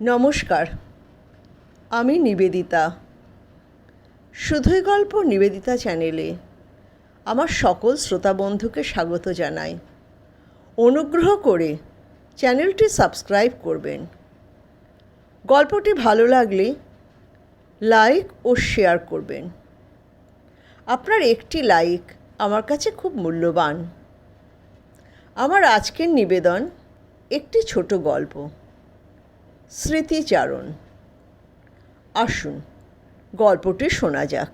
নমস্কার, আমি নিবেদিতা। শুধুই গল্প নিবেদিতা চ্যানেলে আমার সকল শ্রোতা বন্ধুকে স্বাগত জানাই। অনুগ্রহ করে চ্যানেলটি সাবস্ক্রাইব করবেন। গল্পটি ভালো লাগলে লাইক ও শেয়ার করবেন। আপনার একটি লাইক আমার কাছে খুব মূল্যবান। আমার আজকের নিবেদন একটি ছোট গল্প, স্মৃতিচারণ। আসুন গল্পটি শোনা যাক।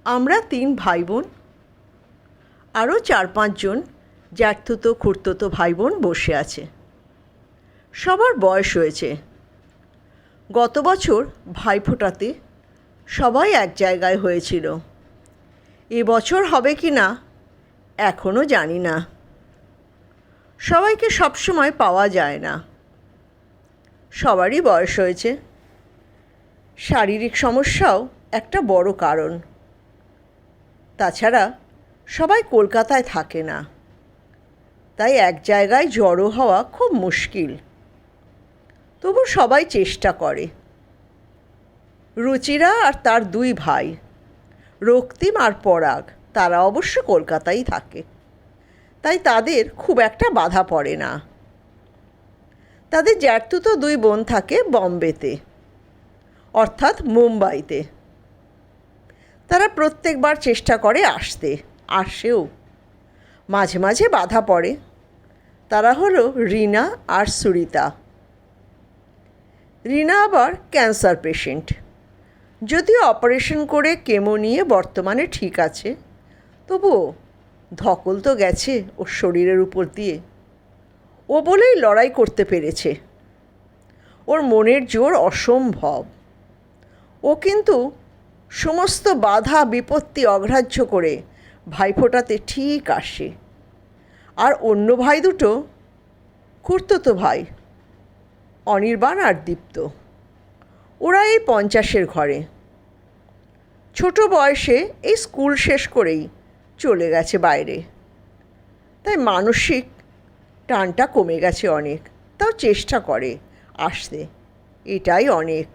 আমরা 3 ভাই বোন, আরও 4-5 জন জ্যাঠতুতো খুড়তুতো ভাই বোন বসে আছে। সবার বয়স হয়েছে। গত বছর ভাইফোঁটাতে সবাই এক জায়গায় হয়েছিল। এবছর হবে কি না এখনও জানি না। সবাইকে সবসময় পাওয়া যায় না। সবারই বয়স হয়েছে। শারীরিক সমস্যাও একটা বড় কারণ। তাছাড়া সবাই কলকাতায় থাকে না, তাই এক জায়গায় জড়ো হওয়া খুব মুশকিল। তবু সবাই চেষ্টা করে। রুচিরা আর তার 2 ভাই, রক্তিম আর পরাগ, তারা অবশ্য কলকাতায় থাকে, তাই তাদের খুব একটা বাধা পড়ে না। তাদের জ্যাঠতুতো 2 বোন থাকে বম্বেতে, অর্থাৎ মুম্বাইতে। তারা প্রত্যেকবার চেষ্টা করে আসেও। মাঝে মাঝে বাধা পড়ে। তারা হলো রিনা আর সুরিতা। রিনা আবার ক্যান্সার পেশেন্ট। যদিও অপারেশন করে কেমো নিয়ে বর্তমানে ঠিক আছে, তবুও ধকল তো গেছে ওর শরীরের উপর দিয়ে। ও বলেই লড়াই করতে পেরেছে। ওর মনের জোর অসম্ভব। ও কিন্তু সমস্ত বাধা বিপত্তি অগ্রাহ্য করে ভাইফোঁটাতে ঠিক আসে। আর অন্য ভাই দুটো, খুড়তুতো ভাই অনির্বাণ আর দীপ্ত, ওরা এই 50-এর ঘরে। ছোট বয়সে এই স্কুল শেষ করেই চলে গেছে বাইরে, তাই মানসিক টানটা কমে গেছে অনেক। তাও চেষ্টা করে আসতে, এটাই অনেক।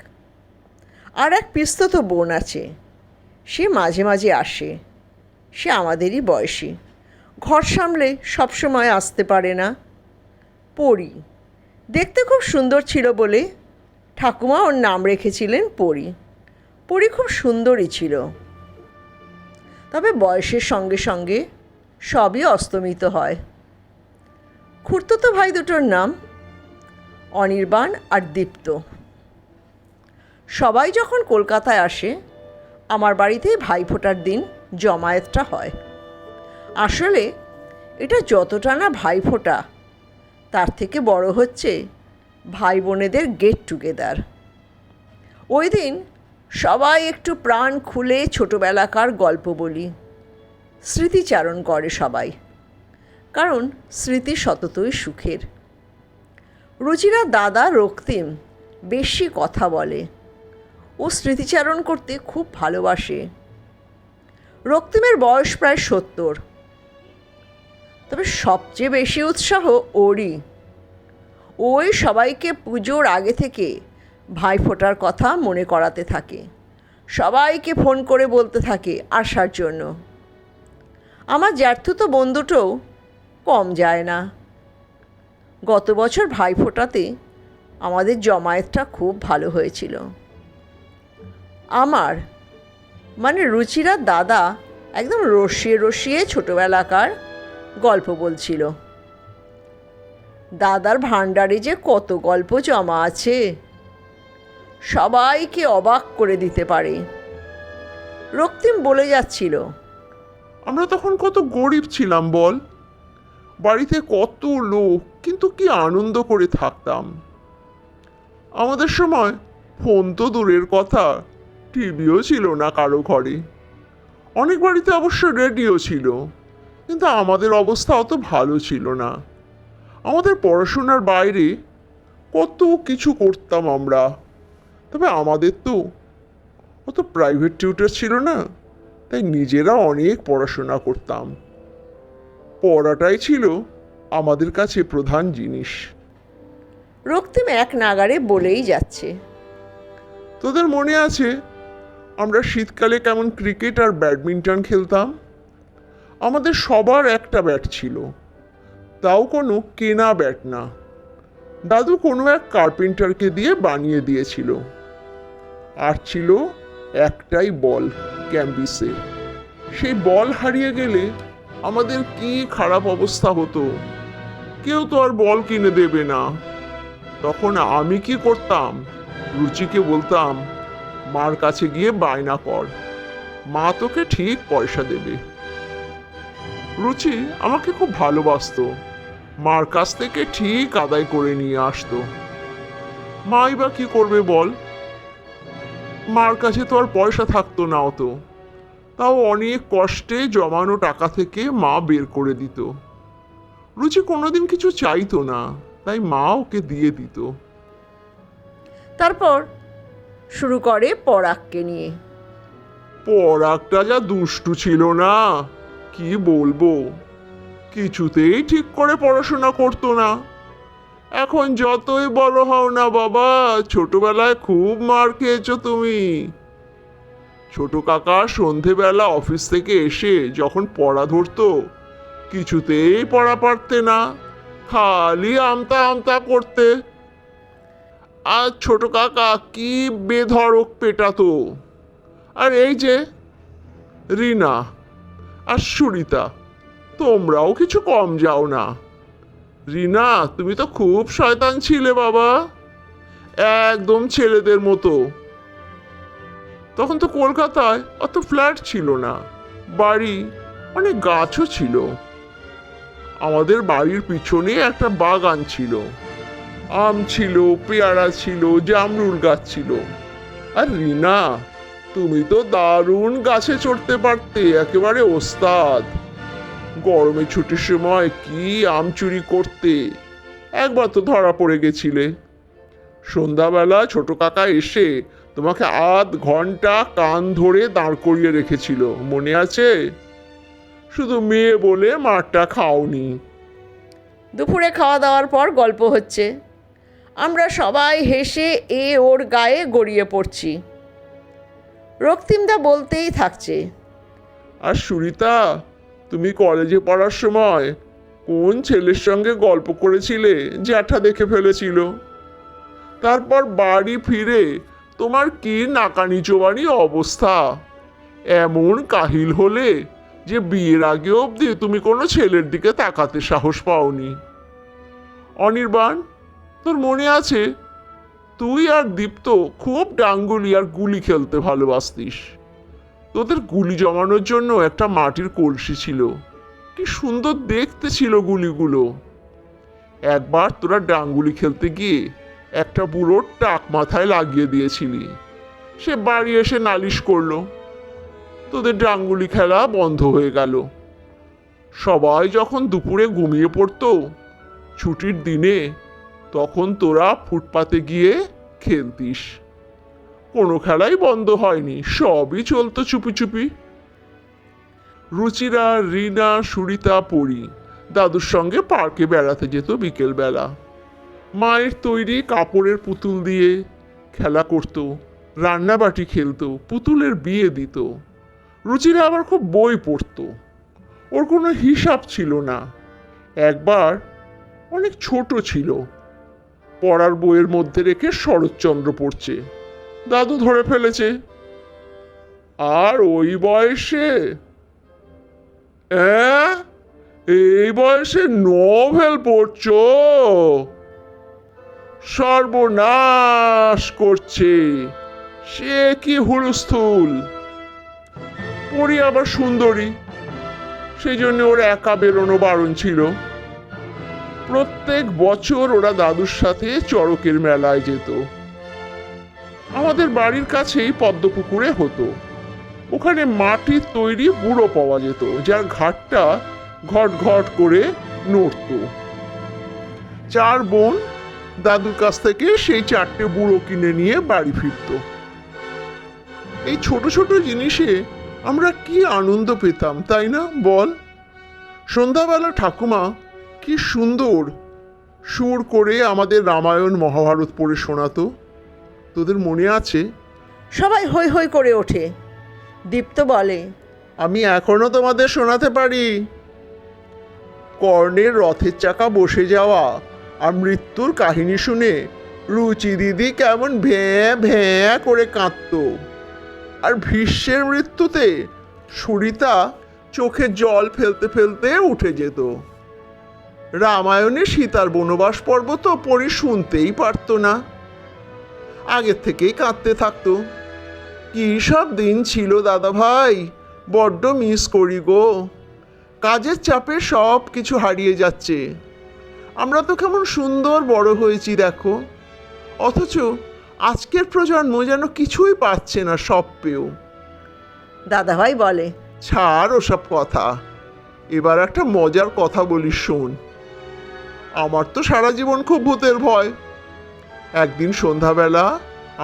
আর এক পিসতুতো বোন আছে, সে মাঝে মাঝে আসে। সে আমাদেরই বয়সী, ঘর সামলে সবসময় আসতে পারে না। পরি, দেখতে খুব সুন্দর ছিল বলে ঠাকুমা ওর নাম রেখেছিলেন পরি। পরি খুব সুন্দরী ছিল, তবে বয়সের সঙ্গে সঙ্গে সবই অস্তমিত হয়। খুড়তুতো ভাই দুটোর নাম অনির্বাণ আর দীপ্ত। সবাই যখন কলকাতায় আসে, আমার বাড়িতেই ভাইফোঁটার দিন জমায়েতটা হয়। আসলে এটা যতটা না ভাইফোঁটা, তার থেকে বড় হচ্ছে ভাই বোনেদের গেট টুগেদার। ওই দিন সবাই একটু প্রাণ খুলে ছোটোবেলাকার গল্প বলি, স্মৃতিচারণ করে সবাই, কারণ স্মৃতি সততই সুখের। রুচিরা দাদা রক্তিম বেশি কথা বলে। ও স্মৃতিচারণ করতে খুব ভালোবাসে। রক্তিমের বয়স প্রায় 70, তবে সবচেয়ে বেশি উৎসাহ ওরই। ওই সবাইকে পুজোর আগে থেকে ভাইফোঁটার কথা মনে করাতে থাকে, সবাইকে ফোন করে বলতে থাকে আসার জন্য। আমার জ্যাঠতুতো বন্ধুটাও কম যায় না। গত বছর ভাইফোঁটাতে আমাদের জমায়েতটা খুব ভালো হয়েছিল। আমার মানে রুচিরার দাদা একদম রসিয়ে রসিয়ে ছোটোবেলাকার গল্প বলছিল। দাদার ভাণ্ডারে যে কত গল্প জমা আছে, সবাইকে অবাক করে দিতে পারে। রক্তিম বলে যাচ্ছিল, আমরা তখন কত গরিব ছিলাম বল। বাড়িতে কত লোক, কিন্তু কি আনন্দ করে থাকতাম। আমাদের সময় ফোন তো দূরের কথা, টিভিও ছিল না কারো ঘরে। অনেক বাড়িতে অবশ্য রেডিও ছিল, কিন্তু আমাদের অবস্থা অত ভালো ছিল না। আমাদের পড়াশোনার বাইরে কত কিছু করতাম আমরা। তবে আমাদের তো অত প্রাইভেট টিউটর ছিল না, তাই নিজেরা অনেক পড়াশোনা করতাম। পড়াটাই ছিল আমাদের কাছে প্রধান জিনিস। রক্তিম এক নাগাড়ে বলেই যাচ্ছে। তোদের মনে আছে আমরা শীতকালে কেমন ক্রিকেট আর ব্যাডমিন্টন খেলতাম? আমাদের সবার একটা ব্যাট ছিল, তাও কোনো কেনা ব্যাট না, দাদু কোনো এক কার্পেন্টারকে দিয়ে বানিয়ে দিয়েছিল। আর ছিল একটাই বল, ক্যাম্বিসের। সেই বল হারিয়ে গেলে আমাদের কি খারাপ অবস্থা হতো। কেউ তো আর বল কিনে দেবে না। তখন আমি কি করতাম, রুচিকে বলতাম, মার কাছে গিয়ে বায়না কর, মা তোকে ঠিক পয়সা দেবে। রুচি আমাকে খুব ভালোবাসতো, মার কাছ থেকে ঠিক আদায় করে নিয়ে আসতো। মাই বা কি করবে বল, মার কাছে তো আর পয়সা থাকতো না অত, তাও অনেক কষ্টে জমানো টাকা থেকে মা বের করে দিত। রুচি কোনোদিন কিছু চাইতো না, তাই মা ওকে দিয়ে দিত। তারপর শুরু করে পরাগকে নিয়ে। পরাগটা যা দুষ্টু ছিল না, কি বলবো, কিছুতেই ঠিক করে পড়াশোনা করতো না। এখন যতই বড় হও না বাবা, ছোটবেলায় খুব মার খেয়েছো তুমি। ছোট কাকা সন্ধেবেলা অফিস থেকে এসে যখন পড়া ধরতো, কিছুতেই পড়া পারতে না, খালি আমতা আমতা করতে। আর ছোট কাকা কি বেধড়ক পেটাতো। আর এই যে রিনা আর সুরিতা, তোমরাও কিছু কম যাও না। রিনা, তুমি তো খুব শয়তান ছিলে বাবা, একদম ছেলেদের মতো। তখন তো কলকাতায় অত ফ্ল্যাট ছিল না, বাড়ি, অনেক গাছও ছিল। আমাদের বাড়ির পিছনে একটা বাগান ছিল, আম ছিল, পেয়ারা ছিল, জামরুল গাছ ছিল। আর রিনা, তুমি তো দারুণ গাছে চড়তে পারতে, একেবারে ওস্তাদ। গরমে ছুটির সময় কি আম চুরি করতে, একবার তো ধরা পড়ে গেছিলে। সন্ধ্যাবেলা ছোট কাকা এসে তোমাকে আধ ঘন্টা কান ধরে দাঁড় করিয়ে রেখেছিল, মনে আছে? শুধু মেয়ে বলে মারটা খাওনি। দুপুরে খাওয়া দাওয়ার পর গল্প হচ্ছে। আমরা সবাই হেসে ওর গায়ে গড়িয়ে পড়ছি। রক্তিমদা বলতেই থাকছে। আর সুরিতা, তুমি কলেজে পড়ার সময় কোন ছেলের সঙ্গে গল্প করেছিলে, জ্যাঠা দেখে ফেলেছিল। তারপর বাড়ি ফিরে তোমার কি নাকানি চোবানি অবস্থা। এমন কাহিল হলে যে বিয়ের আগে অবধি তুমি কোনো ছেলের দিকে তাকাতে সাহস পাওনি। অনির্বাণ, তোর মনে আছে তুই আর দীপ্ত খুব ডাঙ্গুলি আর গুলি খেলতে ভালোবাসতিস। তোদের গুলি জমানোর জন্য একটা মাটির কলসি ছিল, কি সুন্দর দেখতে ছিল গুলিগুলো। একবার তোরা ডাঙ্গুলি খেলতে গিয়ে একটা বুড়োর টাক মাথায় লাগিয়ে দিয়েছিলি, সে বাড়ি এসে নালিশ করলো, তোদের ডাঙ্গুলি খেলা বন্ধ হয়ে গেল। সবাই যখন দুপুরে ঘুমিয়ে পড়তো ছুটির দিনে, তখন তোরা ফুটপাতে গিয়ে খেলতিস। কোনো খেলাই বন্ধ হয়নি, সবই চলতো চুপি চুপি। রুচিরা, রিনা, সুরিতা, পরি দাদুর সঙ্গে পার্কে বেড়াতে যেত বিকেলবেলা। মায়ের তৈরি কাপড়ের পুতুল দিয়ে খেলা করত, রান্নাবাটি খেলতো, পুতুলের বিয়ে দিত। রুচিরা আবার খুব বই পড়তো, ওর কোনো হিসাব ছিল না। একবার অনেক ছোট ছিল, পড়ার বইয়ের মধ্যে রেখে শরৎচন্দ্র পড়ছে, দাদু ধরে ফেলেছে। আর ওই বয়সে, এই বয়সে নভেল পড়ছো, সর্বনাশ করছে, সে কি হুলস্থুল। পরি আবার সুন্দরী, সেই জন্য ওর একা বেরোনো বারণ ছিল। প্রত্যেক বছর ওরা দাদুর সাথে চড়কের মেলায় যেত। আমাদের বাড়ির কাছেই পদ্মপুকুরে হতো। ওখানে মাটির তৈরি বুড়ো পাওয়া যেত, যার ঘাটটা ঘট ঘট করে নড়ত। চার বোন দাদুর কাছ থেকে সেই চারটে বুড়ো কিনে নিয়ে বাড়ি ফিরত। এই ছোট ছোট জিনিসে আমরা কি আনন্দ পেতাম, তাই না বল? সন্ধ্যাবেলা ঠাকুমা কি সুন্দর সুর করে আমাদের রামায়ণ মহাভারত পড়ে শোনাতো। তোদের মনে আছে? সবাই হৈ হৈ করে ওঠে। দীপ্ত বলে, আমি এখনো তোমাদের শোনাতে পারি। কর্ণের রথের চাকা বসে যাওয়া আর মৃত্যুর কাহিনী শুনে রুচি দিদি কেমন ভ্যাঁ ভ্যাঁ করে কাঁদতো। আর ভীষ্মের মৃত্যুতে সুরিতা চোখে জল ফেলতে ফেলতে উঠে যেত। রামায়ণে সীতার বনবাস পর্ব তো পড়ে শুনতেই পারতো না, আগের থেকেই কাঁদতে থাকতো। কী সব দিন ছিল দাদা ভাই, বড্ড মিস করি গো। কাজের চাপে সব কিছু হারিয়ে যাচ্ছে। আমরা তো কেমন সুন্দর বড় হয়েছি দেখো, অথচ আজকের প্রজন্ম যেন কিছুই পাচ্ছে না সব পেয়েও। দাদাভাই বলে, ছাড় ওসব কথা, এবার একটা মজার কথা বলি শোন। আমার তো সারা জীবন খুব ভূতের ভয়। একদিন সন্ধ্যাবেলা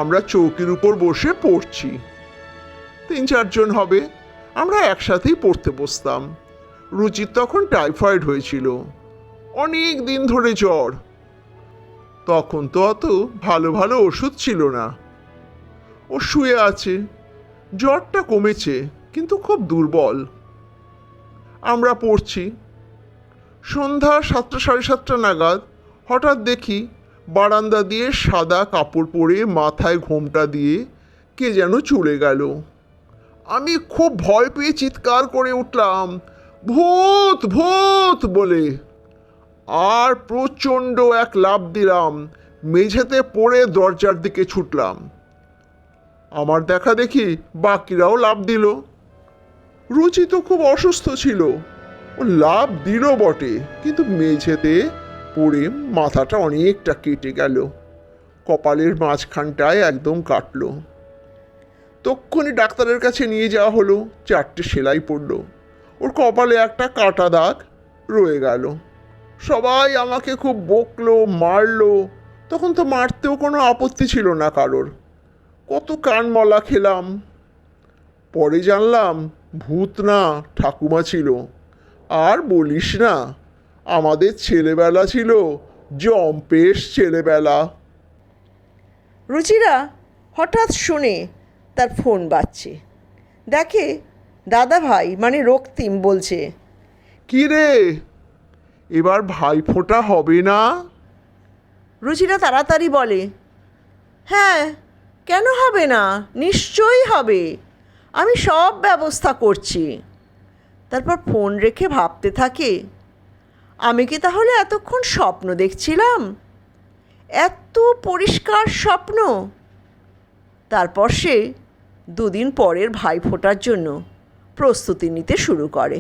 আমরা চৌকির উপর বসে পড়ছি, 3-4 জন হবে, আমরা একসাথেই পড়তে বসতাম। রুচির তখন টাইফয়েড হয়েছিল, অনেক দিন ধরে জ্বর। তখন তো অত ভালো ভালো ওষুধ ছিল না। ও শুয়ে আছে, জ্বরটা কমেছে কিন্তু খুব দুর্বল। আমরা পড়ছি। সন্ধ্যা 7:30 নাগাদ হঠাৎ দেখি বারান্দা দিয়ে সাদা কাপড় পরে মাথায় ঘোমটা দিয়ে কে যেন চলে গেল। আমি খুব ভয় পেয়ে চিৎকার করে উঠলাম, ভূত ভূত বলে, আর প্রচণ্ড এক লাফ দিলাম, মেঝেতে পড়ে দরজার দিকে ছুটলাম। আমার দেখা দেখি বাকিরাও লাফ দিল। রুচি তো খুব অসুস্থ ছিল, ও লাফ দিল বটে, কিন্তু মেঝেতে পড়ে মাথাটা অনেকটা কেটে গেল, কপালের মাঝখানটায় একদম কাটলো। তক্ষুনি ডাক্তারের কাছে নিয়ে যাওয়া হলো, 4টে সেলাই পড়লো, ওর কপালে একটা কাটা দাগ রয়ে গেল। সবাই আমাকে খুব বকলো, মারলো। তখন তো মারতেও কোনো আপত্তি ছিল না কারোর, কত কানমলা খেলাম। পরে জানলাম ভূত না, ঠাকুমা ছিল। আর বলিস না, আমাদের ছেলেবেলা ছিল জম্পেশ ছেলেবেলা। রুচিরা হঠাৎ শুনে তার ফোন বাজছে। দেখে দাদাভাই মানে রক্তিম বলছে, কি রে, এবার ভাইফোঁটা হবে না? রুচিরা তাড়াতাড়ি বলে, হ্যাঁ কেন হবে না, নিশ্চয়ই হবে, আমি সব ব্যবস্থা করছি। তারপর ফোন রেখে ভাবতে থাকে, আমি কি তাহলে এতক্ষণ স্বপ্ন দেখছিলাম, এত পরিষ্কার স্বপ্ন। তারপর সে 2 দিন পরের ভাইফোঁটার জন্য প্রস্তুতি নিতে শুরু করে।